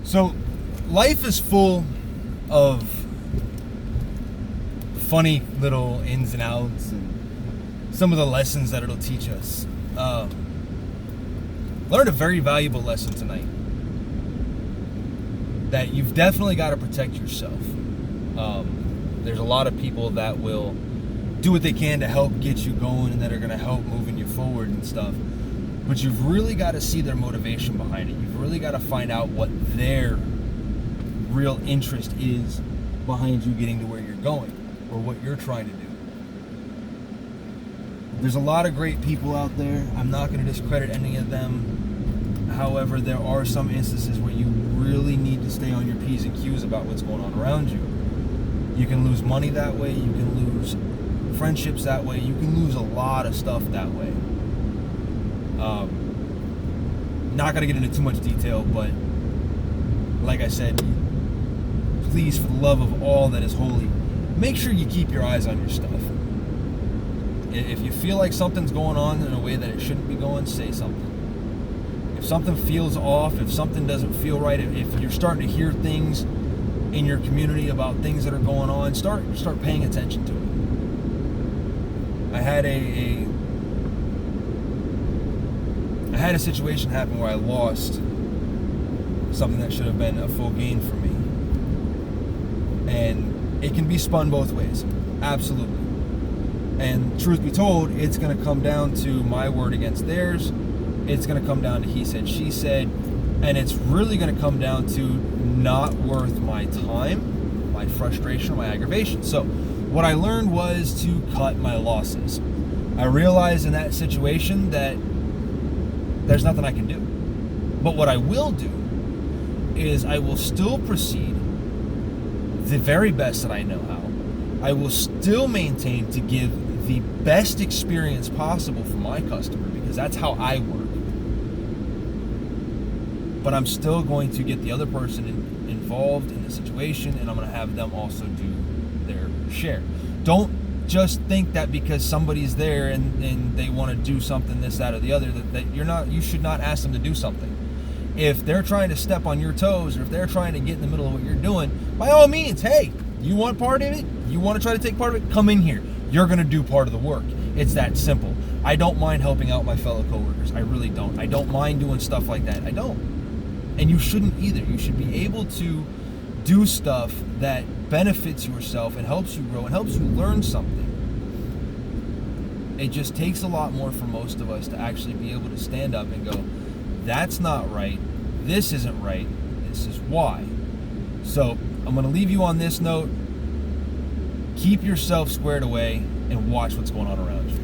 So, life is full of funny little ins and outs and some of the lessons that it'll teach us. Learned a very valuable lesson tonight. That you've definitely got to protect yourself. There's a lot of people that will do what they can to help get you going and that are going to help moving you forward and stuff. But you've really got to see their motivation behind it. You've really got to find out what their real interest is behind you getting to where you're going or what you're trying to do. There's a lot of great people out there. I'm not going to discredit any of them. However, there are some instances where you really need to stay on your P's and Q's about what's going on around you. You can lose money that way. You can lose friendships that way. You can lose a lot of stuff that way. Not going to get into too much detail, but like I said, please, for the love of all that is holy, make sure you keep your eyes on your stuff. If you feel like something's going on in a way that it shouldn't be going, say something. If something feels off, if something doesn't feel right, if you're starting to hear things in your community about things that are going on, start paying attention to it. I had a situation happen where I lost something that should have been a full gain for me. And it can be spun both ways. Absolutely. And truth be told, it's going to come down to my word against theirs. It's going to come down to he said, she said. And it's really going to come down to not worth my time, my frustration, my aggravation. So what I learned was to cut my losses. I realized in that situation that there's nothing I can do. But what I will do is I will still proceed the very best that I know how. I will still maintain to give the best experience possible for my customer because that's how I work. But I'm still going to get the other person involved in the situation, and I'm going to have them also do their share. Don't just think that because somebody's there and they want to do something, this, that, or the other, that you should not ask them to do something. If they're trying to step on your toes, or if they're trying to get in the middle of what you're doing, by all means, hey, you want part of it? You want to try to take part of it? Come in here. You're going to do part of the work. It's that simple. I don't mind helping out my fellow coworkers. I really don't. I don't mind doing stuff like that. I don't. And you shouldn't either. You should be able to do stuff that benefits yourself and helps you grow and helps you learn something. It just takes a lot more for most of us to actually be able to stand up and go, that's not right, this isn't right, this is why. So I'm going to leave you on this note. Keep yourself squared away and watch what's going on around you.